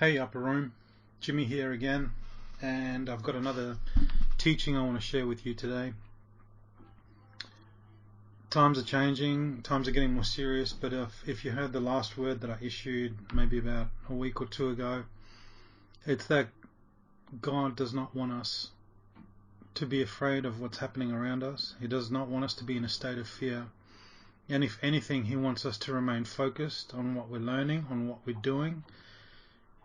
Hey Upper Room, Jimmy here again, and I've got another teaching I want to share with you today. Times are changing, times are getting more serious, but if you heard the last word that I issued maybe about a week or two ago, it's that God does not want us to be afraid of what's happening around us. He does not want us to be in a state of fear. And if anything, He wants us to remain focused on what we're learning, on what we're doing,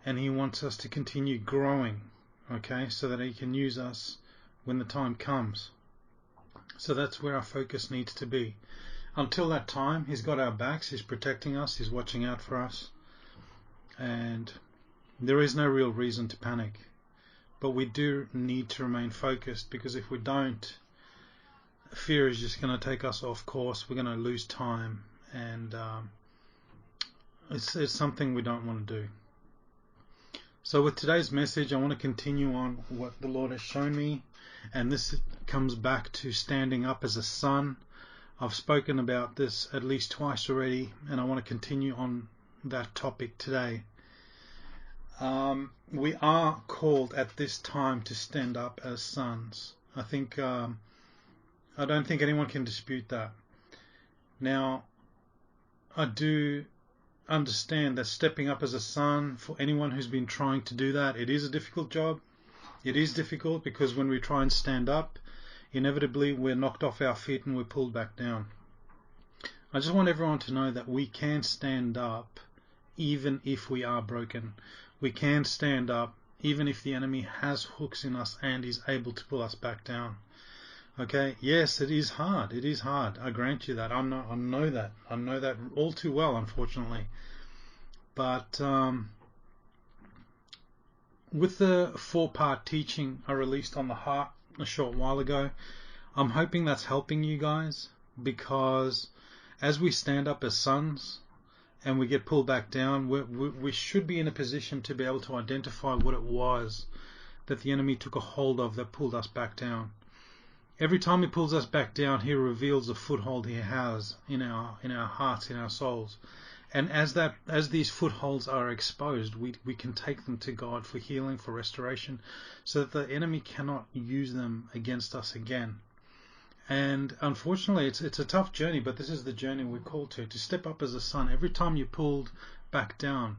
and He wants us to continue growing, okay, so that He can use us when the time comes. So that's where our focus needs to be. Until that time, He's got our backs, He's protecting us, He's watching out for us, and there is no real reason to panic. But we do need to remain focused, because if we don't, fear is just going to take us off course. We're going to lose time, and it's something we don't want to do. So with today's message, I want to continue on what the Lord has shown me, and this comes back to standing up as a son. I've spoken about this at least twice already, and I want to continue on that topic today. We are called at this time to stand up as sons. I don't think anyone can dispute that. Now, I do understand that stepping up as a son, for anyone who's been trying to do that, it is a difficult job. It is difficult because when we try and stand up, inevitably we're knocked off our feet and we're pulled back down. I just want everyone to know that we can stand up even if we are broken. We can stand up even if the enemy has hooks in us and is able to pull us back down. Okay, yes, it is hard. It is hard. I grant you that. I know that. I know that all too well, unfortunately. But with the 4-part teaching I released on the heart a short while ago, I'm hoping that's helping you guys, because as we stand up as sons and we get pulled back down, we should be in a position to be able to identify what it was that the enemy took a hold of that pulled us back down. Every time he pulls us back down, he reveals the foothold he has in our hearts, in our souls. And as these footholds are exposed, we can take them to God for healing, for restoration, so that the enemy cannot use them against us again. And unfortunately, it's a tough journey, but this is the journey we're called to step up as a son. Every time you're pulled back down,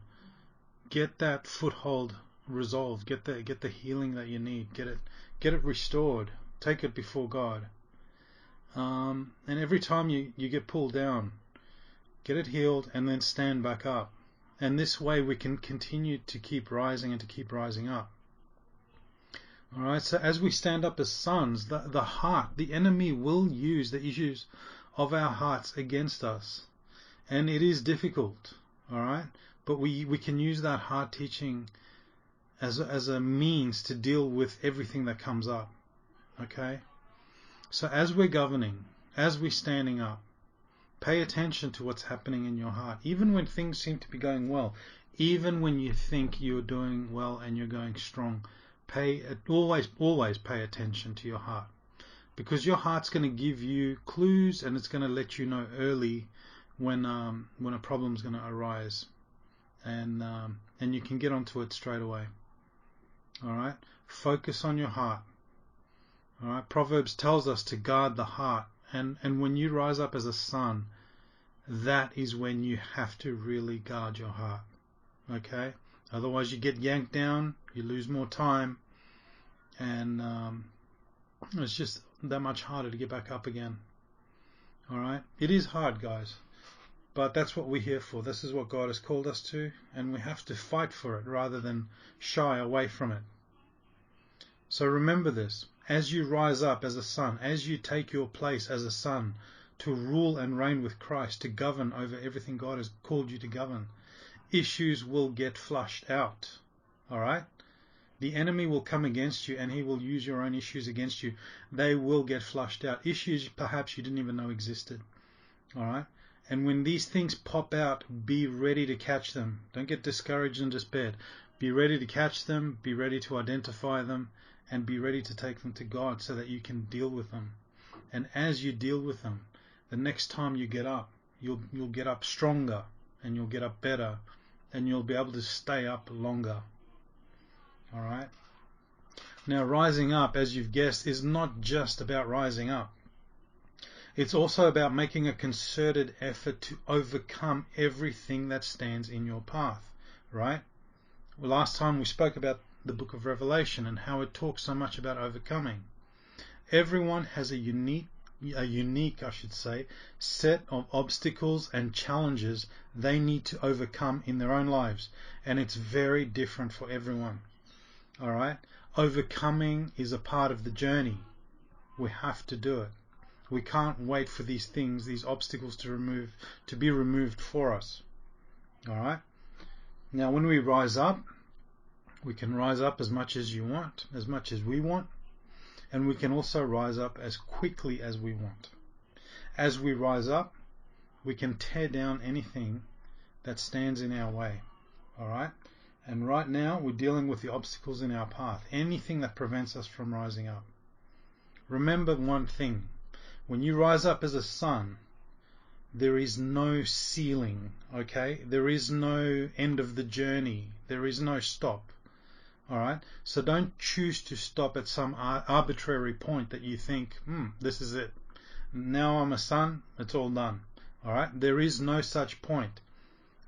get that foothold resolved, get the healing that you need, get it restored. Take it before God. And every time you get pulled down, get it healed and then stand back up. And this way we can continue to keep rising and to keep rising up. Alright, so as we stand up as sons, the heart, the enemy will use the issues of our hearts against us. And it is difficult, alright? But we can use that hard teaching as a means to deal with everything that comes up. Okay, so as we're governing, as we're standing up, pay attention to what's happening in your heart. Even when things seem to be going well, even when you think you're doing well and you're going strong, always pay attention to your heart, because your heart's going to give you clues, and it's going to let you know early when a problem's going to arise, and you can get onto it straight away. All right, focus on your heart. All right, Proverbs tells us to guard the heart, and when you rise up as a son, that is when you have to really guard your heart. Okay, otherwise you get yanked down, you lose more time, and it's just that much harder to get back up again. All right, it is hard, guys, but that's what we're here for. This is what God has called us to, and we have to fight for it rather than shy away from it. So remember this. As you rise up as a son, as you take your place as a son to rule and reign with Christ, to govern over everything God has called you to govern, issues will get flushed out. All right? The enemy will come against you, and he will use your own issues against you. They will get flushed out. Issues perhaps you didn't even know existed. All right? And when these things pop out, be ready to catch them. Don't get discouraged and despaired. Be ready to catch them. Be ready to identify them. And be ready to take them to God so that you can deal with them. And as you deal with them, the next time you get up, you'll get up stronger, and you'll get up better, and you'll be able to stay up longer. All right. Now, rising up, as you've guessed, is not just about rising up. It's also about making a concerted effort to overcome everything that stands in your path, right? Well, last time we spoke about the book of Revelation and how it talks so much about overcoming. Everyone has a unique, set of obstacles and challenges they need to overcome in their own lives, and it's very different for everyone. All right? Overcoming is a part of the journey. We have to do it. We can't wait for these things, these obstacles to be removed for us. All right? Now, when we rise up, we can rise up as much as you want, as much as we want, and we can also rise up as quickly as we want. As we rise up, we can tear down anything that stands in our way. All right? And right now, we're dealing with the obstacles in our path, anything that prevents us from rising up. Remember one thing. When you rise up as a son, there is no ceiling, okay? There is no end of the journey. There is no stop, all right? So don't choose to stop at some arbitrary point that you think, this is it. Now I'm a son, it's all done, all right? There is no such point.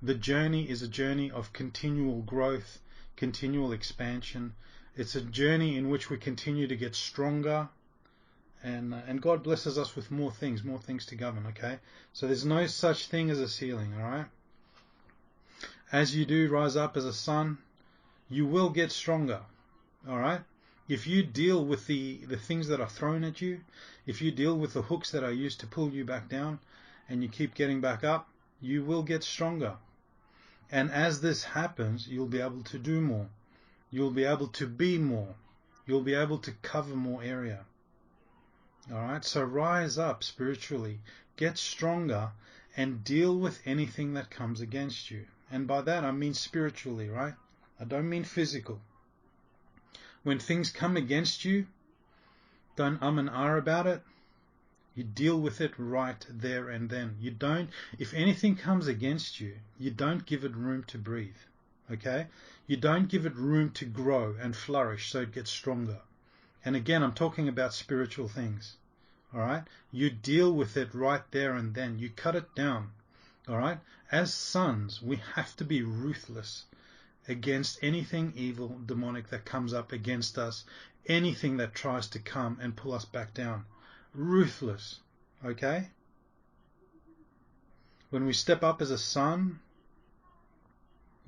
The journey is a journey of continual growth, continual expansion. It's a journey in which we continue to get stronger, and God blesses us with more things to govern, okay? So there's no such thing as a ceiling, all right? As you do rise up as a son, you will get stronger, all right? If you deal with the things that are thrown at you, if you deal with the hooks that are used to pull you back down, and you keep getting back up, you will get stronger. And as this happens, you'll be able to do more. You'll be able to be more. You'll be able to cover more area. All right, so rise up spiritually, get stronger, and deal with anything that comes against you. And by that, I mean spiritually, right? I don't mean physical. When things come against you, don't and about it. You deal with it right there and then. You don't, if anything comes against you, you don't give it room to breathe, okay? You don't give it room to grow and flourish so it gets stronger. And again, I'm talking about spiritual things. All right? You deal with it right there and then. You cut it down. All right? As sons, we have to be ruthless against anything evil, demonic that comes up against us, anything that tries to come and pull us back down. Ruthless. Okay? When we step up as a son,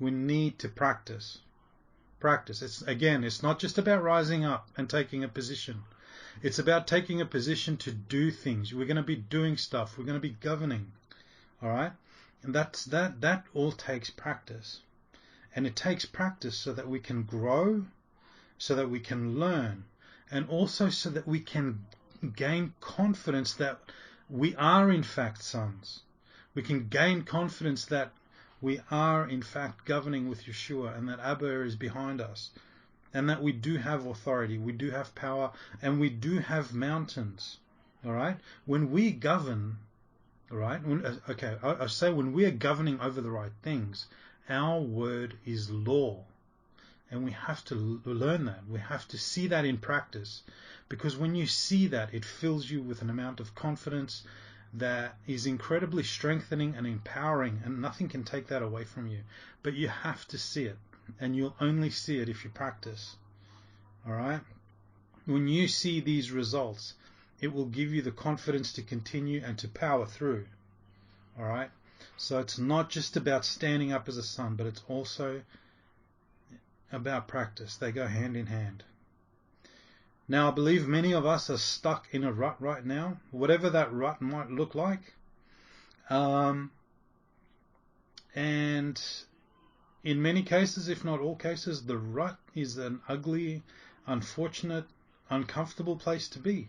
we need to practice. Practice. It's not just about rising up and taking a position. It's about taking a position to do things. We're going to be doing stuff. We're going to be governing. All right? And that all takes practice. And it takes practice so that we can grow, so that we can learn, and also so that we can gain confidence that we are in fact sons. We can gain confidence that we are in fact governing with Yeshua, and that Abba is behind us, and that we do have authority, we do have power, and we do have mountains. All right? When we govern, all right? I say when we are governing over the right things, our word is law. And we have to learn that. We have to see that in practice. Because when you see that, it fills you with an amount of confidence that is incredibly strengthening and empowering, and nothing can take that away from you. But you have to see it, and you'll only see it if you practice. All right? When you see these results, it will give you the confidence to continue and to power through. All right? So it's not just about standing up as a son, but it's also about practice. They go hand in hand. Now, I believe many of us are stuck in a rut right now, whatever that rut might look like. And in many cases, if not all cases, the rut is an ugly, unfortunate, uncomfortable place to be.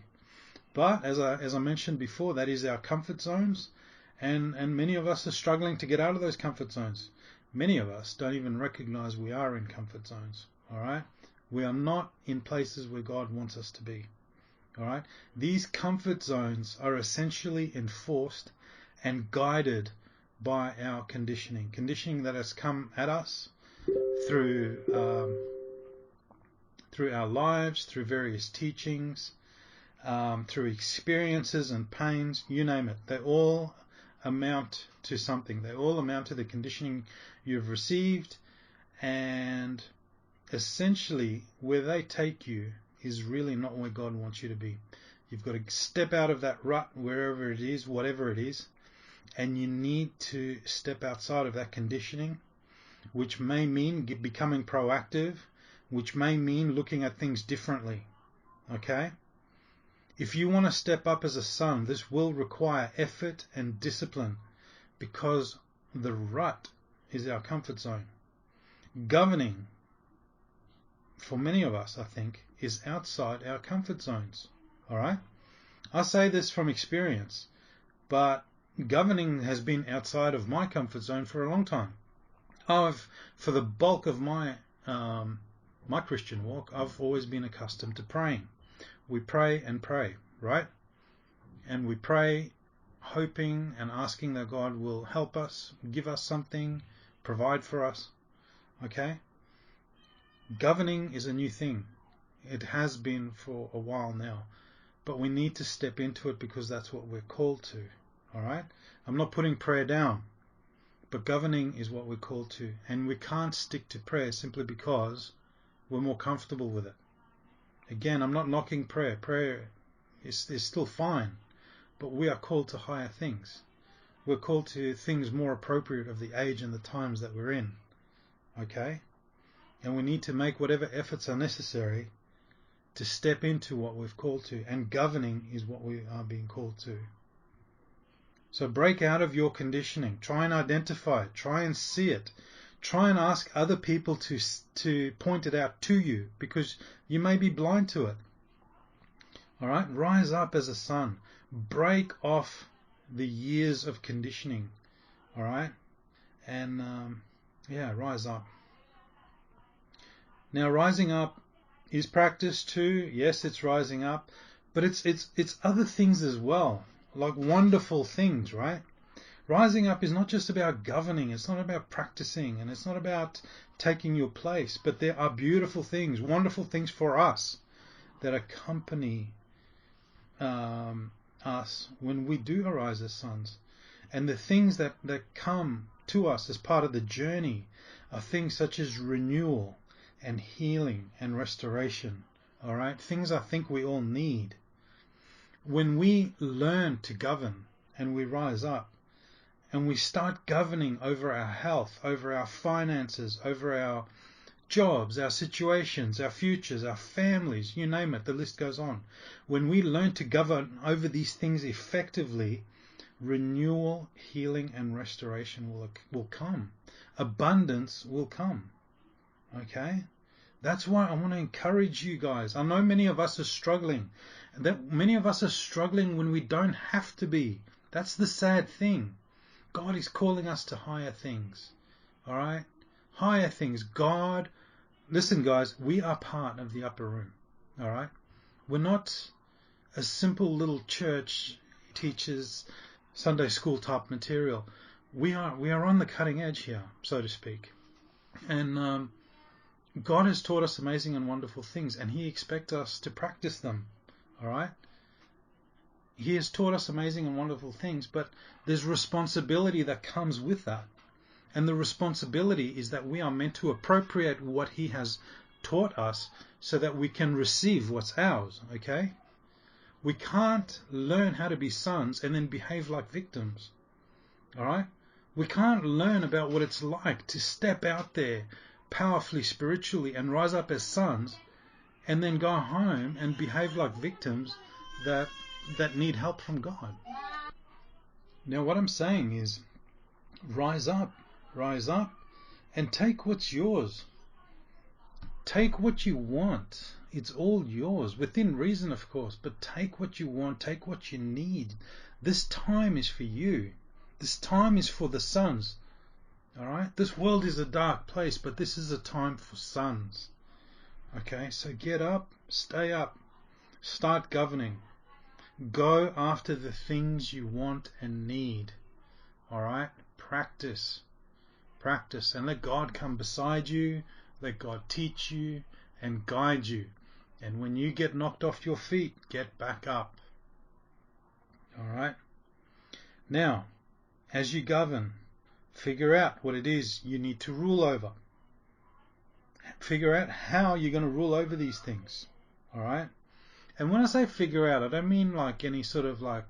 But as I mentioned before, that is our comfort zones, and many of us are struggling to get out of those comfort zones. Many of us don't even recognize we are in comfort zones. All right? We are not in places where God wants us to be. All right? These comfort zones are essentially enforced and guided by our conditioning that has come at us through our lives, through various teachings, through experiences and pains, you name it. They all amount to something. They all amount to the conditioning you've received, and essentially where they take you is really not where God wants you to be. You've got to step out of that rut, wherever it is, whatever it is, and you need to step outside of that conditioning, which may mean becoming proactive, which may mean looking at things differently. Okay? If you want to step up as a son, this will require effort and discipline, because the rut is our comfort zone. Governing, for many of us, I think, is outside our comfort zones. All right? I say this from experience, but governing has been outside of my comfort zone for a long time. For the bulk of my Christian walk, I've always been accustomed to praying. We pray and pray, right? And we pray hoping and asking that God will help us, give us something, provide for us. Okay? Governing is a new thing. It has been for a while now. But we need to step into it because that's what we're called to. All right? I'm not putting prayer down, but governing is what we're called to. And we can't stick to prayer simply because we're more comfortable with it. Again, I'm not knocking prayer. Prayer is still fine, but we are called to higher things. We're called to things more appropriate of the age and the times that we're in. Okay? And we need to make whatever efforts are necessary to step into what we've called to. And governing is what we are being called to. So break out of your conditioning. Try and identify it. Try and see it. Try and ask other people to point it out to you, because you may be blind to it. All right? Rise up as a son. Break off the years of conditioning. All right? And rise up. Now, rising up is practice too. Yes, it's rising up, but it's other things as well, like wonderful things, right? Rising up is not just about governing. It's not about practicing, and it's not about taking your place, but there are beautiful things, wonderful things for us that accompany us when we do arise as sons. And the things that come to us as part of the journey are things such as renewal and healing and restoration. All right? Things I think we all need. When we learn to govern and we rise up and we start governing over our health, over our finances, over our jobs, our situations, our futures, our families, you name it, the list goes on. When we learn to govern over these things effectively, renewal, healing, and restoration will come. Abundance will come. Okay? That's why I want to encourage you guys. I know many of us are struggling. Many of us are struggling when we don't have to be. That's the sad thing. God is calling us to higher things. All right? Higher things. God, listen guys, we are part of the upper room. All right? We're not a simple little church teaches Sunday school type material. We are on the cutting edge here, so to speak. And God has taught us amazing and wonderful things, and He expects us to practice them. All right? He has taught us amazing and wonderful things, but there's responsibility that comes with that. And the responsibility is that we are meant to appropriate what He has taught us so that we can receive what's ours, okay? We can't learn how to be sons and then behave like victims, all right? We can't learn about what it's like to step out there powerfully, spiritually, and rise up as sons and then go home and behave like victims that need help from God. Now, what I'm saying is, rise up, and take what's yours. Take what you want. It's all yours, within reason, of course, but take what you want, take what you need. This time is for you. This time is for the sons. All right? This world is a dark place, but this is a time for sons. Okay? So get up, stay up, start governing. Go after the things you want and need. All right? practice. Practice, and let God come beside you, let God teach you and guide you. And when you get knocked off your feet, get back up. Alright? Now, as you govern, figure out what it is you need to rule over. Figure out how you're going to rule over these things. Alright? And when I say figure out, I don't mean like any sort of like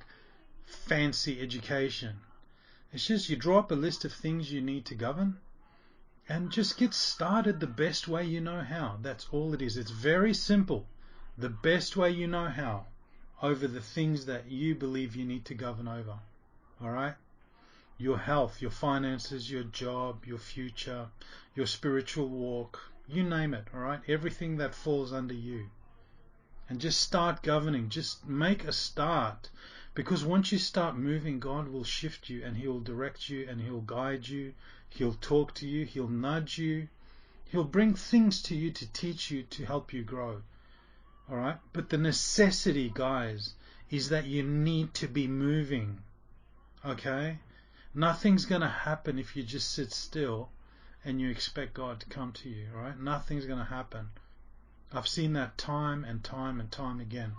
fancy education. It's just you draw up a list of things you need to govern and just get started the best way you know how. That's all it is. It's very simple. The best way you know how over the things that you believe you need to govern over. Alright? Your health, your finances, your job, your future, your spiritual walk, you name it. Alright? Everything that falls under you. And just start governing. Just make a start. Because once you start moving, God will shift you and He will direct you and He'll guide you. He'll talk to you. He'll nudge you. He'll bring things to you to teach you, to help you grow. Alright? But the necessity, guys, is that you need to be moving. Okay? Nothing's going to happen if you just sit still and you expect God to come to you. Alright? Nothing's going to happen. I've seen that time and time and time again.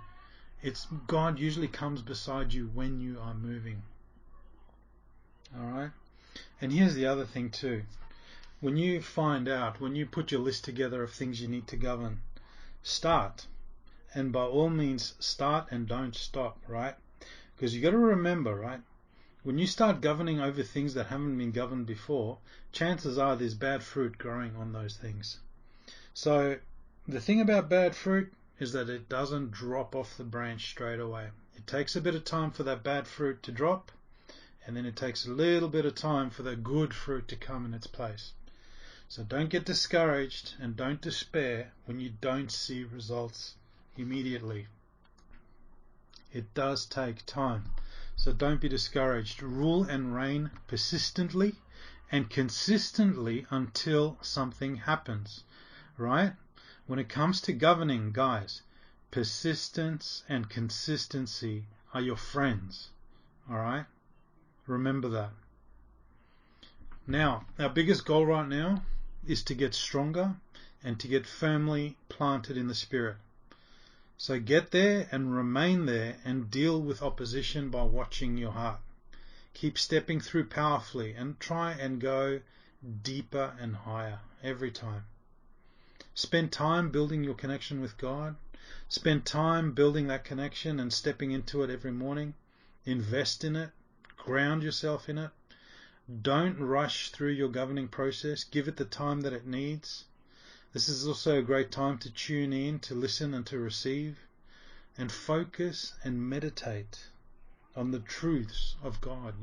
God usually comes beside you when you are moving. Alright? And here's the other thing too. When you put your list together of things you need to govern, start. And by all means, start and don't stop, right? Because you got to remember, right? When you start governing over things that haven't been governed before, chances are there's bad fruit growing on those things. So the thing about bad fruit is that it doesn't drop off the branch straight away. It takes a bit of time for that bad fruit to drop, and then it takes a little bit of time for the good fruit to come in its place. So don't get discouraged and don't despair when you don't see results immediately. It does take time. So don't be discouraged. Rule and reign persistently and consistently until something happens. Right? When it comes to governing, guys, persistence and consistency are your friends. Alright? Remember that. Now, our biggest goal right now is to get stronger and to get firmly planted in the Spirit. So get there and remain there and deal with opposition by watching your heart. Keep stepping through powerfully and try and go deeper and higher every time. Spend time building your connection with God. Spend time building that connection and stepping into it every morning. Invest in it. Ground yourself in it. Don't rush through your governing process. Give it the time that it needs. This is also a great time to tune in, to listen and to receive, and focus and meditate on the truths of God,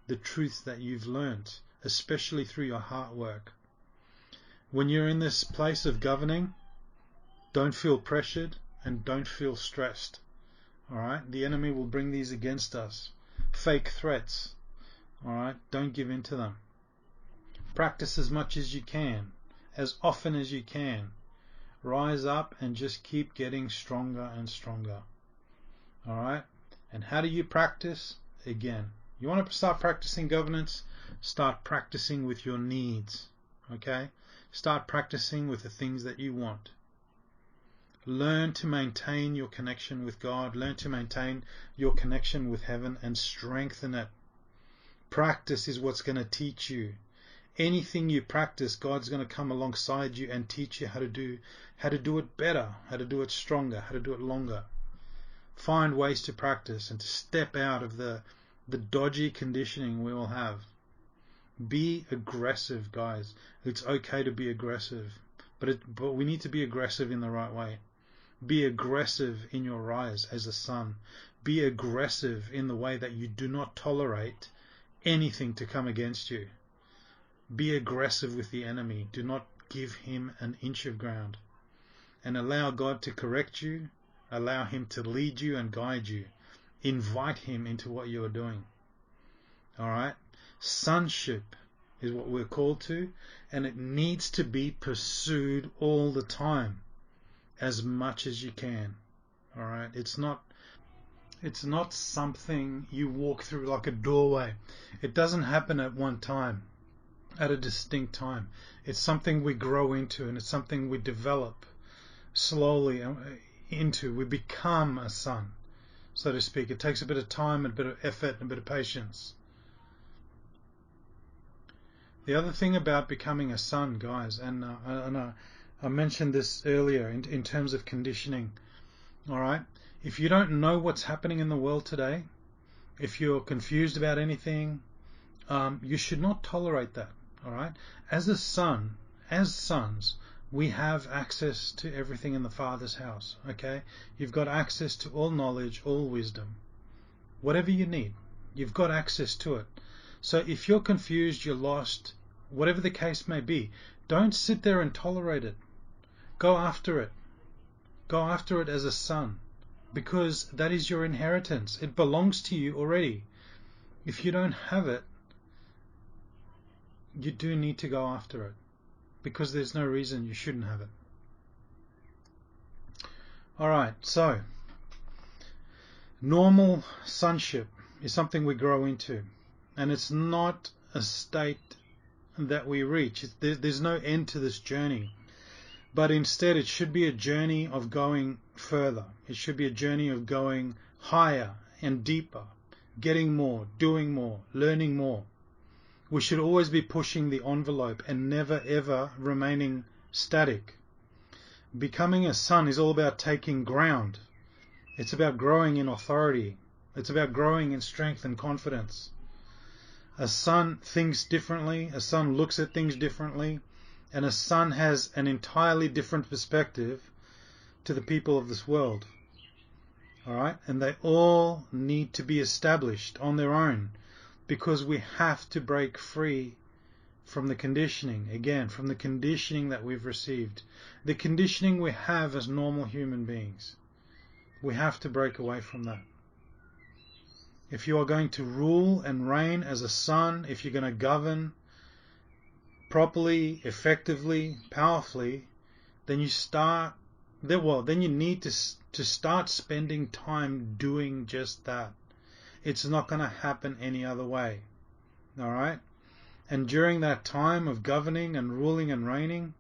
the truths that you've learnt, especially through your heart work. When you're in this place of governing, don't feel pressured and don't feel stressed. Alright? The enemy will bring these against us. Fake threats. Alright? Don't give in to them. Practice as much as you can, as often as you can. Rise up and just keep getting stronger and stronger. Alright? And how do you practice? Again, you want to start practicing governance? Start practicing with your needs. Okay? Start practicing with the things that you want. Learn to maintain your connection with God. Learn to maintain your connection with heaven and strengthen it. Practice is what's going to teach you. Anything you practice, God's going to come alongside you and teach you how to do it better, how to do it stronger, how to do it longer. Find ways to practice and to step out of the dodgy conditioning we all have. Be aggressive, guys. It's okay to be aggressive, but we need to be aggressive in the right way. Be aggressive in your rise as a son. Be aggressive in the way that you do not tolerate anything to come against you. Be aggressive with the enemy. Do not give him an inch of ground. And allow God to correct you. Allow him to lead you and guide you. Invite him into what you are doing. Alright? Sonship is what we're called to, and it needs to be pursued all the time, as much as you can. Alright? It's not It's not something you walk through like a doorway. It doesn't happen at one time, at a distinct time. It's something we grow into, and it's something we develop slowly into. We become a son, so to speak. It takes a bit of time, a bit of effort, and a bit of patience. The other thing about becoming a son, guys, and I mentioned this earlier in terms of conditioning, all right? If you don't know what's happening in the world today, if you're confused about anything, you should not tolerate that, all right? As a son, as sons, we have access to everything in the Father's house, okay? You've got access to all knowledge, all wisdom. Whatever you need, you've got access to it. So if you're confused, you're lost, whatever the case may be, don't sit there and tolerate it. Go after it. Go after it as a son, because that is your inheritance. It belongs to you already. If you don't have it, you do need to go after it, because there's no reason you shouldn't have it. Alright, so normal sonship is something we grow into, and it's not a state that we reach. There's no end to this journey, but instead it should be a journey of going further. It should be a journey of going higher and deeper, getting more, doing more, learning more. We should always be pushing the envelope and never ever remaining static. Becoming a son is all about taking ground. It's about growing in authority. It's about growing in strength and confidence. A son thinks differently. A son looks at things differently. And a son has an entirely different perspective to the people of this world. Alright? And they all need to be established on their own, because we have to break free from the conditioning, again, from the conditioning that we've received. The conditioning we have as normal human beings. We have to break away from that. If you are going to rule and reign as a son, if you're going to govern properly, effectively, powerfully, then you need to start spending time doing just that. It's not going to happen any other way. All right? And during that time of governing and ruling and reigning,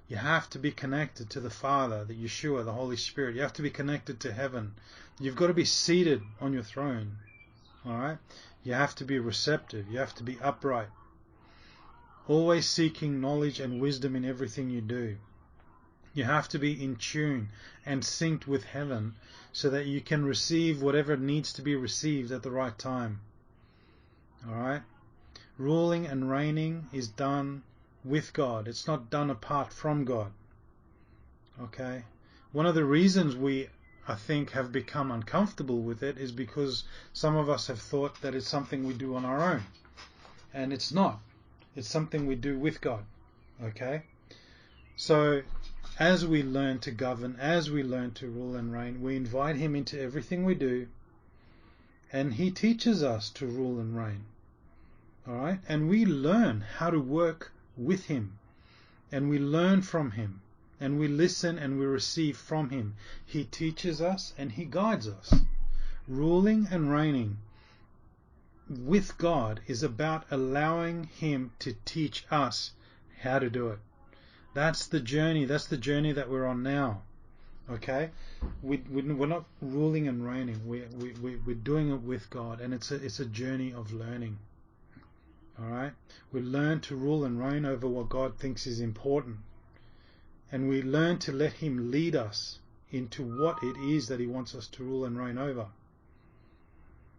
you have to be connected to the Father, the Yeshua, the Holy Spirit. You have to be connected to heaven. You've got to be seated on your throne. All right? You have to be receptive. You have to be upright. Always seeking knowledge and wisdom in everything you do. You have to be in tune and synced with heaven so that you can receive whatever needs to be received at the right time. All right? Ruling and reigning is done with God. It's not done apart from God. Okay? One of the reasons we, I think, have become uncomfortable with it is because some of us have thought that it's something we do on our own. And it's not. It's something we do with God. Okay? So, as we learn to govern, as we learn to rule and reign, we invite Him into everything we do, and He teaches us to rule and reign. Alright? And we learn how to work with Him, and we learn from Him, and we listen and we receive from Him. He teaches us and He guides us. Ruling and reigning with God is about allowing Him to teach us how to do it. That's the journey. That's the journey that we're on now. Okay? We're not ruling and reigning. We're doing it with God, and it's a journey of learning. Alright? We learn to rule and reign over what God thinks is important. And we learn to let Him lead us into what it is that He wants us to rule and reign over.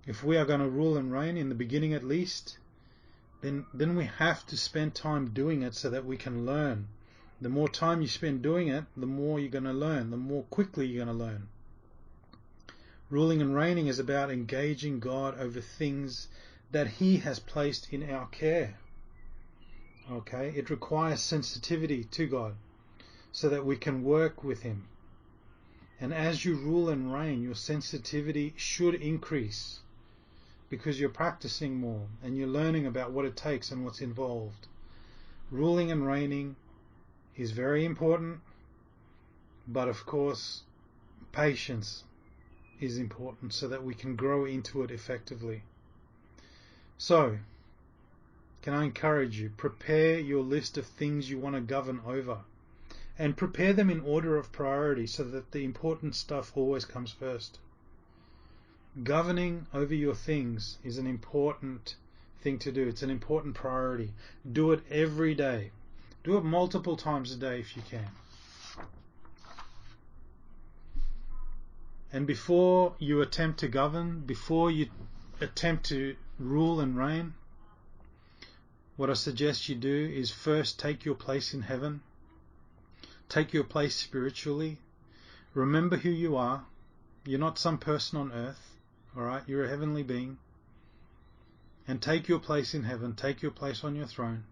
If we are going to rule and reign, in the beginning at least, then we have to spend time doing it so that we can learn. The more time you spend doing it, the more you're going to learn, the more quickly you're going to learn. Ruling and reigning is about engaging God over things that He has placed in our care. Okay? It requires sensitivity to God so that we can work with Him. And as you rule and reign, your sensitivity should increase because you're practicing more and you're learning about what it takes and what's involved. Ruling and reigning is very important, but of course, patience is important so that we can grow into it effectively. So, can I encourage you, prepare your list of things you want to govern over, and prepare them in order of priority so that the important stuff always comes first. Governing over your things is an important thing to do. It's an important priority. Do it every day. Do it multiple times a day if you can. And before you attempt to govern, before you attempt to rule and reign, what I suggest you do is first take your place in heaven. Take your place spiritually. Remember who you are. You're not some person on earth. All right? You're a heavenly being. And take your place in heaven. Take your place on your throne.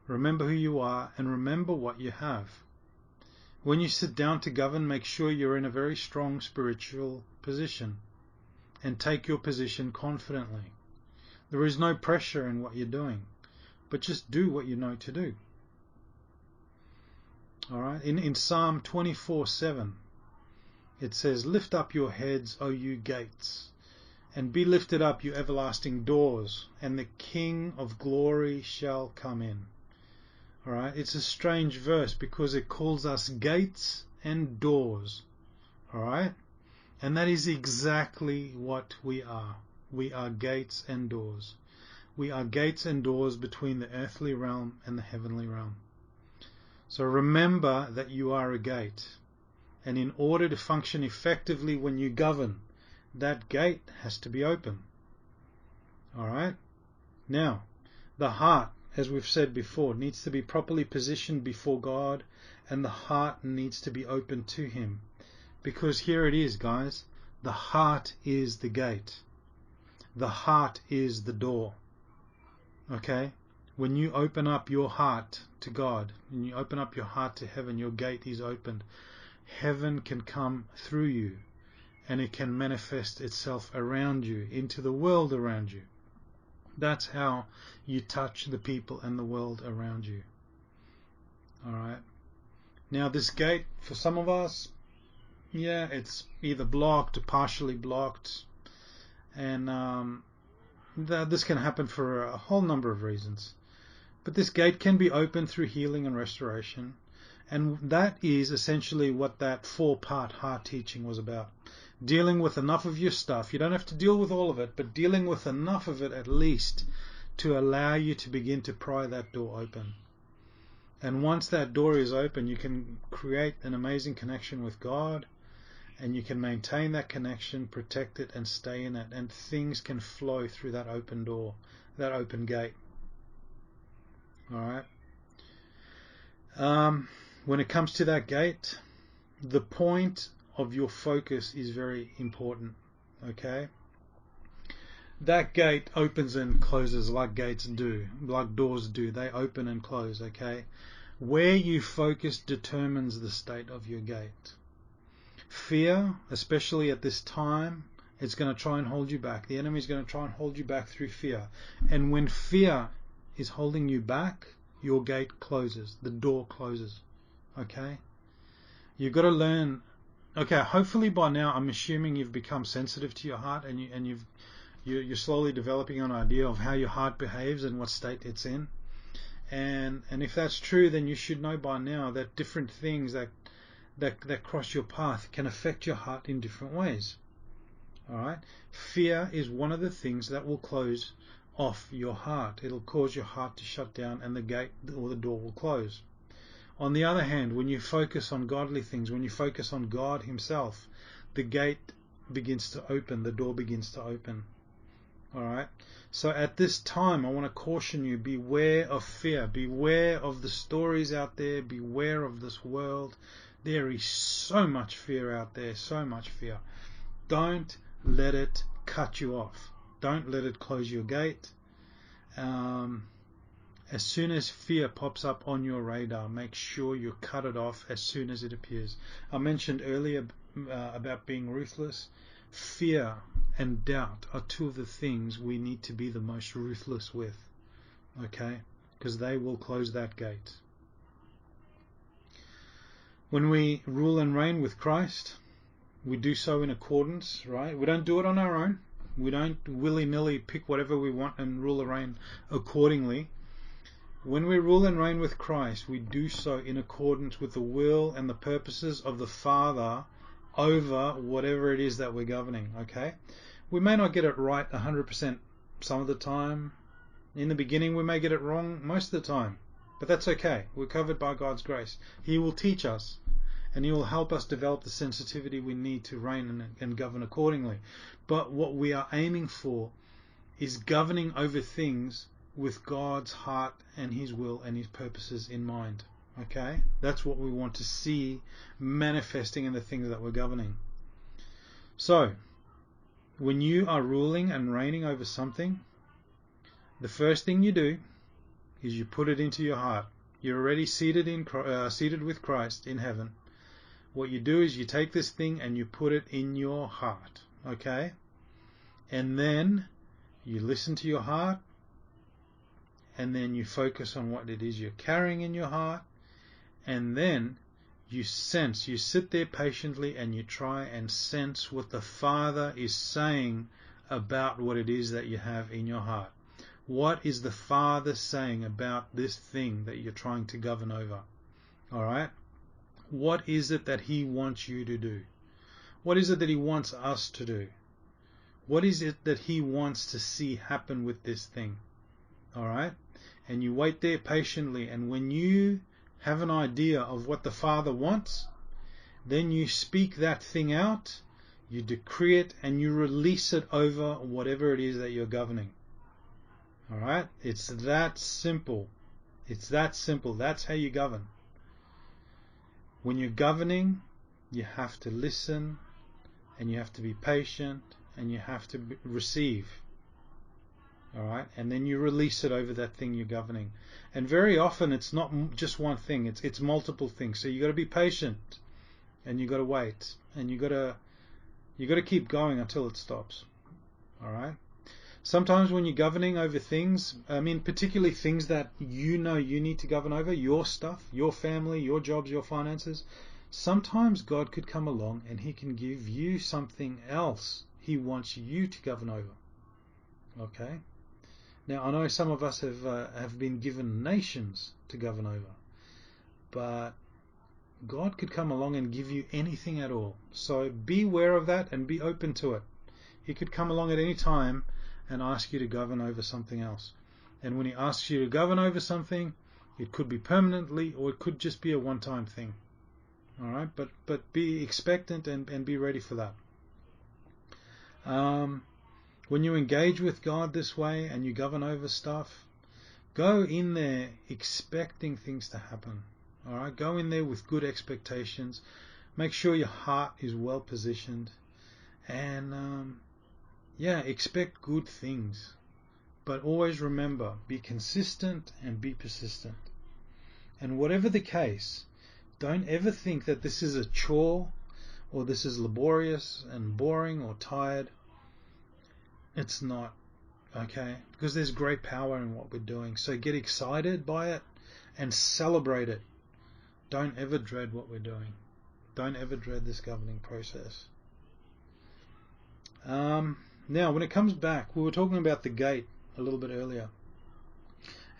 Remember who you are and remember what you have. When you sit down to govern, make sure you're in a very strong spiritual position and take your position confidently. There is no pressure in what you're doing, but just do what you know to do. All right. In Psalm 24:7, it says, "Lift up your heads, O you gates, and be lifted up, you everlasting doors, and the King of glory shall come in." All right. It's a strange verse because it calls us gates and doors. All right. And that is exactly what we are. We are gates and doors. We are gates and doors between the earthly realm and the heavenly realm. So remember that you are a gate. And in order to function effectively when you govern, that gate has to be open. All right? Now, the heart, as we've said before, needs to be properly positioned before God, and the heart needs to be open to Him. Because here it is, guys. The heart is the gate. The heart is the door. Okay? When you open up your heart to God, when you open up your heart to heaven, your gate is opened. Heaven can come through you, and it can manifest itself around you, into the world around you. That's how you touch the people and the world around you. All right? Now, this gate, for some of us, yeah, it's either blocked or partially blocked. And this can happen for a whole number of reasons. But this gate can be opened through healing and restoration. And that is essentially what that 4-part heart teaching was about. Dealing with enough of your stuff. You don't have to deal with all of it, but dealing with enough of it at least to allow you to begin to pry that door open. And once that door is open, you can create an amazing connection with God, and you can maintain that connection, protect it, and stay in it. And things can flow through that open door, that open gate. All right? When it comes to that gate, the point of your focus is very important. Okay? That gate opens and closes like gates do, like doors do. They open and close. Okay? Where you focus determines the state of your gate. Fear, especially at this time, it's going to try and hold you back. The enemy is going to try and hold you back through fear. And when fear is holding you back, your gate closes. The door closes. Okay? You've got to learn. Okay, hopefully by now, I'm assuming you've become sensitive to your heart, and you're slowly developing an idea of how your heart behaves and what state it's in. And if that's true, then you should know by now that different things that cross your path can affect your heart in different ways. All right? Fear is one of the things that will close off your heart. It'll cause your heart to shut down, and the gate or the door will close. On the other hand, when you focus on godly things, when you focus on God Himself, the gate begins to open, the door begins to open. All right? So at this time, I want to caution you, beware of fear, beware of the stories out there, beware of this world. There is so much fear out there, so much fear. Don't let it cut you off. Don't let it close your gate. As soon as fear pops up on your radar, make sure you cut it off as soon as it appears. I mentioned earlier about being ruthless. Fear and doubt are two of the things we need to be the most ruthless with. Okay? Because they will close that gate. When we rule and reign with Christ, we do so in accordance, right? We don't do it on our own. We don't willy-nilly pick whatever we want and rule and reign accordingly. When we rule and reign with Christ, we do so in accordance with the will and the purposes of the Father over whatever it is that we're governing, okay? We may not get it right 100% some of the time. In the beginning, we may get it wrong most of the time. But that's okay. We're covered by God's grace. He will teach us, and He will help us develop the sensitivity we need to reign and govern accordingly. But what we are aiming for is governing over things with God's heart and His will and His purposes in mind. Okay? That's what we want to see manifesting in the things that we're governing. So, when you are ruling and reigning over something, the first thing you do is you put it into your heart. You're already seated with Christ in heaven. What you do is you take this thing and you put it in your heart. Okay? And then you listen to your heart, and then you focus on what it is you're carrying in your heart, and then you sense, you sit there patiently and you try and sense what the Father is saying about what it is that you have in your heart. What is the Father saying about this thing that you're trying to govern over? Alright? What is it that He wants you to do? What is it that He wants us to do? What is it that He wants to see happen with this thing? Alright? And you wait there patiently, and when you have an idea of what the Father wants, then you speak that thing out, you decree it, and you release it over whatever it is that you're governing. Alright? It's that simple. It's that simple. That's how you govern. When you're governing, you have to listen, and you have to be patient, and you have to receive. Alright? And then you release it over that thing you're governing. And very often it's not just one thing, it's multiple things. So you got to be patient, and you got to wait, and you got to keep going until it stops. Alright? Sometimes when you're governing over things, particularly things that you know you need to govern over, your stuff, your family, your jobs, your finances, sometimes God could come along and He can give you something else He wants you to govern over. Okay? Now, I know some of us have been given nations to govern over, but God could come along and give you anything at all. So be aware of that and be open to it. He could come along at any time and ask you to govern over something else. And when He asks you to govern over something, it could be permanently or it could just be a one-time thing. Alright? But be expectant and be ready for that. When you engage with God this way and you govern over stuff, go in there expecting things to happen. Alright? Go in there with good expectations. Make sure your heart is well positioned. And expect good things. But always remember, be consistent and be persistent. And whatever the case, don't ever think that this is a chore or this is laborious and boring or tired. It's not, okay? Because there's great power in what we're doing. So get excited by it and celebrate it. Don't ever dread what we're doing. Don't ever dread this governing process. Now, when it comes back, we were talking about the gate a little bit earlier.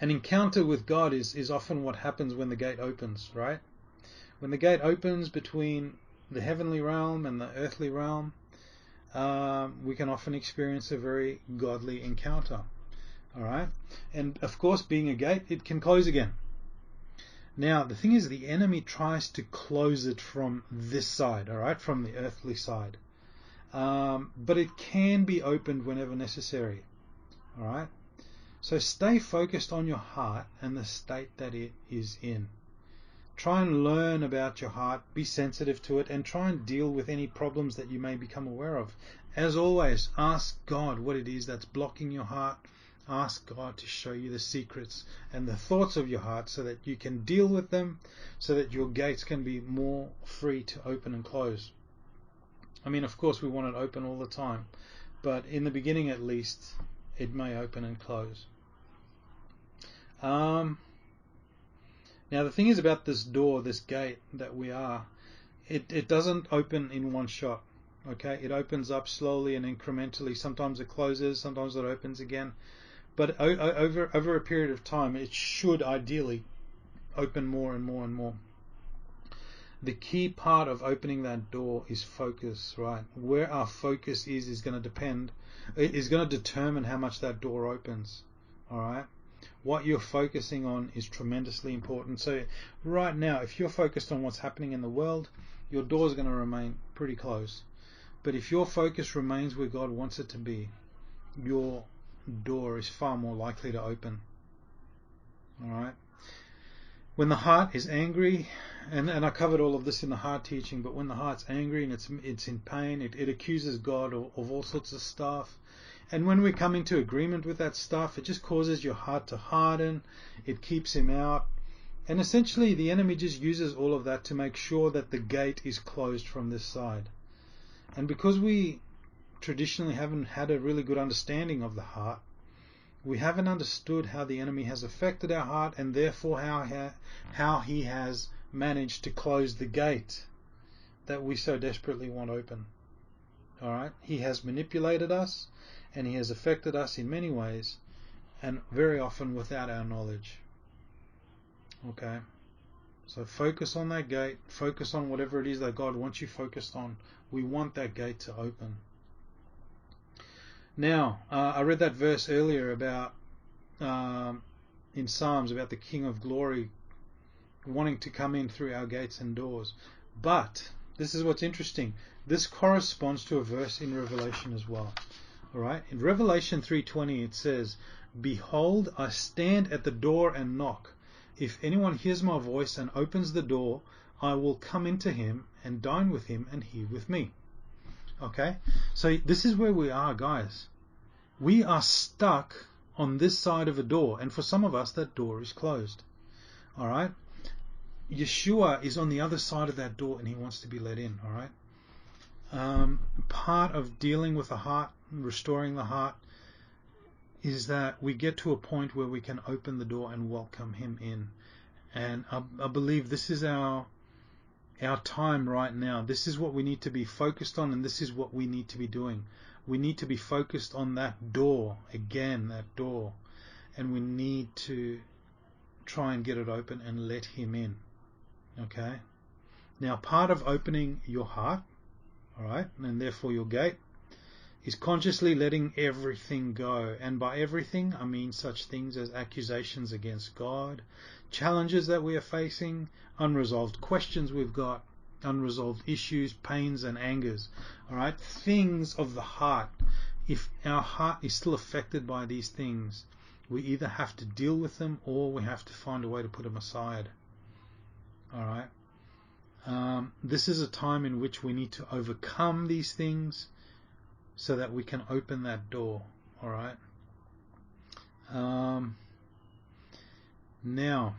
An encounter with God is often what happens when the gate opens, right? When the gate opens between the heavenly realm and the earthly realm, we can often experience a very godly encounter. All right? And of course, being a gate, it can close again. Now, the thing is, the enemy tries to close it from this side, all right, from the earthly side. But it can be opened whenever necessary. All right? So stay focused on your heart and the state that it is in. Try and learn about your heart, be sensitive to it, and try and deal with any problems that you may become aware of. As always, ask God what it is that's blocking your heart. Ask God to show you the secrets and the thoughts of your heart so that you can deal with them, so that your gates can be more free to open and close. Of course, we want it open all the time, but in the beginning at least, it may open and close. Now, the thing is about this door, this gate that we are, it doesn't open in one shot. Okay, it opens up slowly and incrementally. Sometimes it closes, sometimes it opens again. But over a period of time, it should ideally open more and more and more. The key part of opening that door is focus, right? Where our focus is going to determine how much that door opens. All right. What you're focusing on is tremendously important. So right now, if you're focused on what's happening in the world, your door is going to remain pretty close. But if your focus remains where God wants it to be, your door is far more likely to open. All right. When the heart is angry, and I covered all of this in the heart teaching, but when the heart's angry and it's in pain, it accuses God of all sorts of stuff. And when we come into agreement with that stuff, it just causes your heart to harden. It keeps him out. And essentially, the enemy just uses all of that to make sure that the gate is closed from this side. And because we traditionally haven't had a really good understanding of the heart, we haven't understood how the enemy has affected our heart, and therefore how he has managed to close the gate that we so desperately want open. All right? He has manipulated us, and he has affected us in many ways, and very often without our knowledge. Okay? So focus on that gate. Focus on whatever it is that God wants you focused on. We want that gate to open. Now, I read that verse earlier about in Psalms about the King of Glory wanting to come in through our gates and doors. But this is what's interesting. This corresponds to a verse in Revelation as well. All right. In Revelation 3:20 it says, "Behold, I stand at the door and knock. If anyone hears my voice and opens the door, I will come into him and dine with him and he with me." Okay? So this is where we are, guys. We are stuck on this side of a door, and for some of us that door is closed. All right? Yeshua is on the other side of that door and he wants to be let in. All right? Part of dealing with the heart, restoring the heart, is that we get to a point where we can open the door and welcome him in. And I believe this is our time right now. This is what we need to be focused on, and this is what we need to be doing. We need to be focused on that door, again, that door. And we need to try and get it open and let him in. Okay? Now, part of opening your heart, all right, and therefore your gate, is consciously letting everything go. And by everything, I mean such things as accusations against God, challenges that we are facing, unresolved questions we've got, unresolved issues, pains and angers. All right, things of the heart. If our heart is still affected by these things, we either have to deal with them or we have to find a way to put them aside. All right. This is a time in which we need to overcome these things so that we can open that door. All right. Now,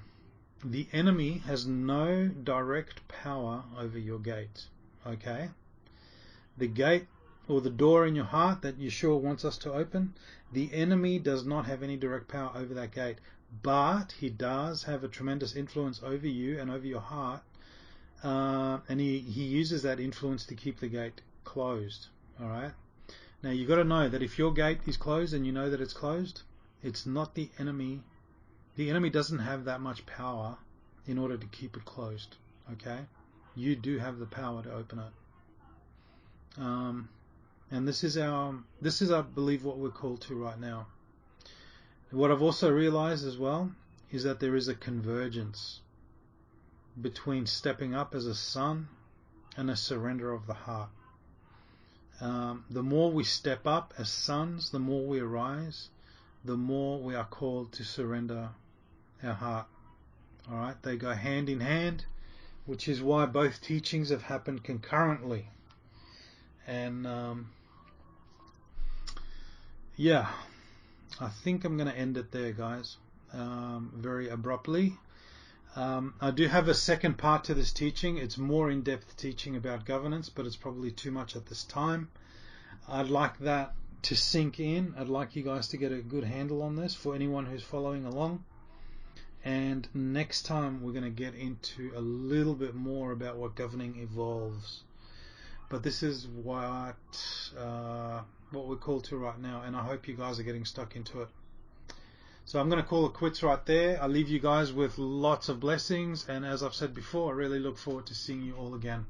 the enemy has no direct power over your gate. Okay. The gate or the door in your heart that Yeshua wants us to open, the enemy does not have any direct power over that gate, but he does have a tremendous influence over you and over your heart, and he uses that influence to keep the gate closed. All right. Now you've got to know that if your gate is closed and you know that it's closed, it's not the enemy. The enemy doesn't have that much power in order to keep it closed. Okay, you do have the power to open it. And this is I believe what we're called to right now. What I've also realized as well is that there is a convergence between stepping up as a son and a surrender of the heart. The more we step up as sons, the more we arise, the more we are called to surrender our heart. All right, they go hand in hand, which is why both teachings have happened concurrently. And yeah, I think I'm going to end it there, guys, very abruptly. I do have a second part to this teaching. It's more in-depth teaching about governance, but it's probably too much at this time. I'd like that to sink in. I'd like you guys to get a good handle on this for anyone who's following along. And next time we're going to get into a little bit more about what governing involves. But this is what we're called to right now, and I hope you guys are getting stuck into it. So I'm going to call it quits right there. I leave you guys with lots of blessings, and as I've said before, I really look forward to seeing you all again.